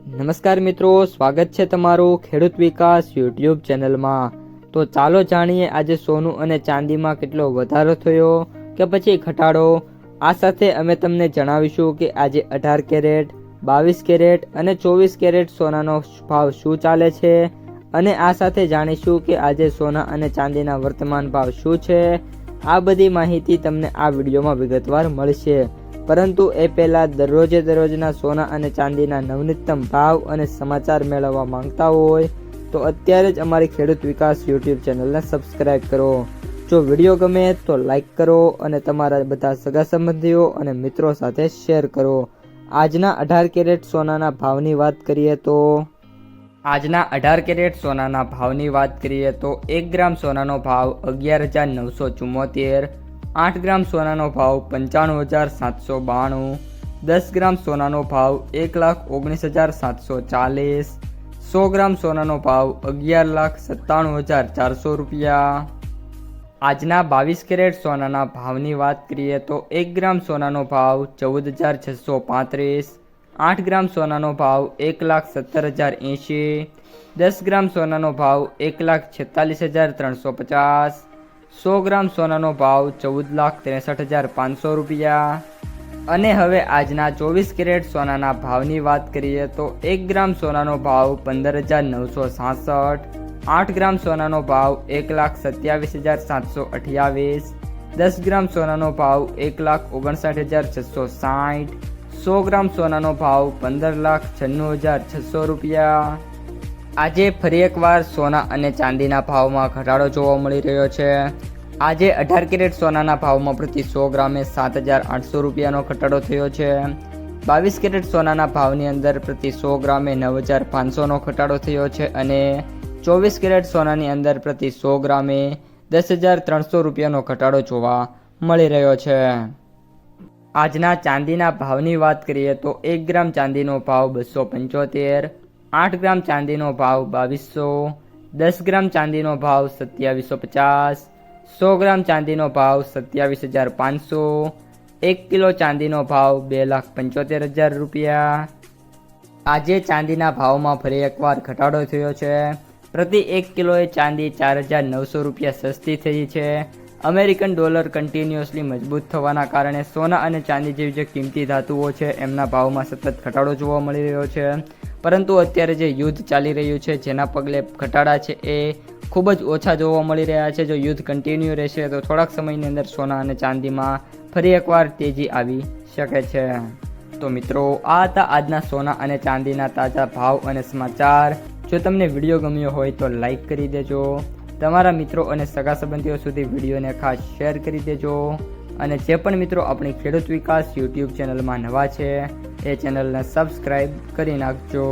નમસ્કાર મિત્રો, સ્વાગત છે તમારું ખેડૂત વિકાસ યુટ્યુબ ચેનલમાં। તો ચાલો જાણીએ આજે સોનું અને ચાંદીમાં કેટલો વધારો થયો કે પછી ઘટાડો। આ સાથે અમે તમને જણાવીશું કે આજે 18 કેરેટ, 22 કેરેટ અને 24 કેરેટ સોનાનો ભાવ શું ચાલે છે અને આ સાથે જાણીશું કે આજે સોના અને ચાંદીના વર્તમાન ભાવ શું છે। આ બધી માહિતી તમને આ વિડીયોમાં વિગતવાર મળશે, પરંતુ એ પહેલાં દરરોજના સોના અને ચાંદીના નવનીતમ ભાવ અને સમાચાર મેળવવા માંગતા હોય તો અત્યારે જ અમારી ખેડૂત વિકાસ યુટ્યુબ ચેનલને સબસ્ક્રાઈબ કરો। જો વિડીયો ગમે તો લાઈક કરો અને તમારા બધા સગા સંબંધીઓ અને મિત્રો સાથે શેર કરો। આજના 18 કેરેટ સોનાના ભાવની વાત કરીએ તો આજના 18 કેરેટ સોનાના ભાવની વાત કરીએ તો 1 ગ્રામ સોનાનો ભાવ 11,974, 8 ગ્રામ સોનાનો ભાવ 95,792, 10 ગ્રામ સોનાનો ભાવ 1,19,740, 100 ગ્રામ સોનાનો ભાવ 11,97,400 રૂપિયા। આજના 22 કેરેટ સોનાના ભાવની વાત કરીએ તો 1 ગ્રામ સોનાનો ભાવ 14,635, 8 ગ્રામ સોનાનો ભાવ 1,17,080, 10 ગ્રામ સોનાનો ભાવ 1,46,350, 100 ગ્રામ સોનાનો ભાવ 14,63,500 રૂપિયા। અને હવે આજના 24 કેરેટ સોનાના ભાવની વાત કરીએ તો 1 ગ્રામ સોનાનો ભાવ 15,966, 8 ગ્રામ સોનાનો ભાવ 1,27,728, 10 ગ્રામ સોનાનો ભાવ 1,59,660, 100 ગ્રામ સોનાનો ભાવ 15,96,600 રૂપિયા। આજે ફરી એકવાર સોના અને ચાંદીના ભાવમાં ઘટાડો જોવા મળી રહ્યો છે। આજે 18 કેરેટ સોનાના ભાવમાં પ્રતિ 100 ગ્રામે 7,800 રૂપિયાનો ઘટાડો થયો છે। 22 કેરેટ સોનાના ભાવની અંદર પ્રતિ 100 ગ્રામે 9,500નો ઘટાડો થયો છે અને 24 કેરેટ સોનાની અંદર પ્રતિ 100 ગ્રામે 10,300 રૂપિયાનો ઘટાડો જોવા મળી રહ્યો છે। આજના ચાંદીના ભાવની વાત કરીએ તો 1 ગ્રામ ચાંદીનો ભાવ 275, 8 ગ્રામ ચાંદીનો ભાવ 2,200, 10 ગ્રામ ચાંદીનો ભાવ 2,750, 100 ગ્રામ ચાંદીનો ભાવ 27,500, 1 કિલો ચાંદીનો ભાવ 2,75,000 રૂપિયા। આજે ચાંદીના ભાવમાં ફરી એકવાર ઘટાડો થયો છે। પ્રતિ 1 કિલોએ ચાંદી 4,900 રૂપિયા સસ્તી થઈ છે। અમેરિકન ડોલર કન્ટિન્યુઅસલી મજબૂત થવાના કારણે સોના અને ચાંદી જેવી જે કિંમતી ધાતુઓ છે એમના ભાવમાં સતત ઘટાડો જોવા મળી રહ્યો છે, પરંતુ અત્યારે જે યુદ્ધ ચાલી રહ્યું છે જેના પગલે ઘટાડા છે એ ખૂબ જ ઓછા જોવા મળી રહ્યા છે। જો યુદ્ધ કન્ટિન્યુ રહેશે તો થોડાક સમયની અંદર સોના અને ચાંદીમાં ફરી એકવાર તેજી આવી શકે છે। તો મિત્રો, આ હતા આજના સોના અને ચાંદીના તાજા ભાવ અને સમાચાર। જો તમને વિડીયો ગમ્યો હોય તો લાઈક કરી દેજો, તમારા મિત્રો અને સગા સંબંધીઓ સુધી વિડીયોને ખાસ શેર કરી દેજો અને જે પણ મિત્રો આપણી ખેડૂત વિકાસ યુટ્યુબ ચેનલમાં નવા છે એ ચેનલને સબસ્ક્રાઈબ કરી નાખજો।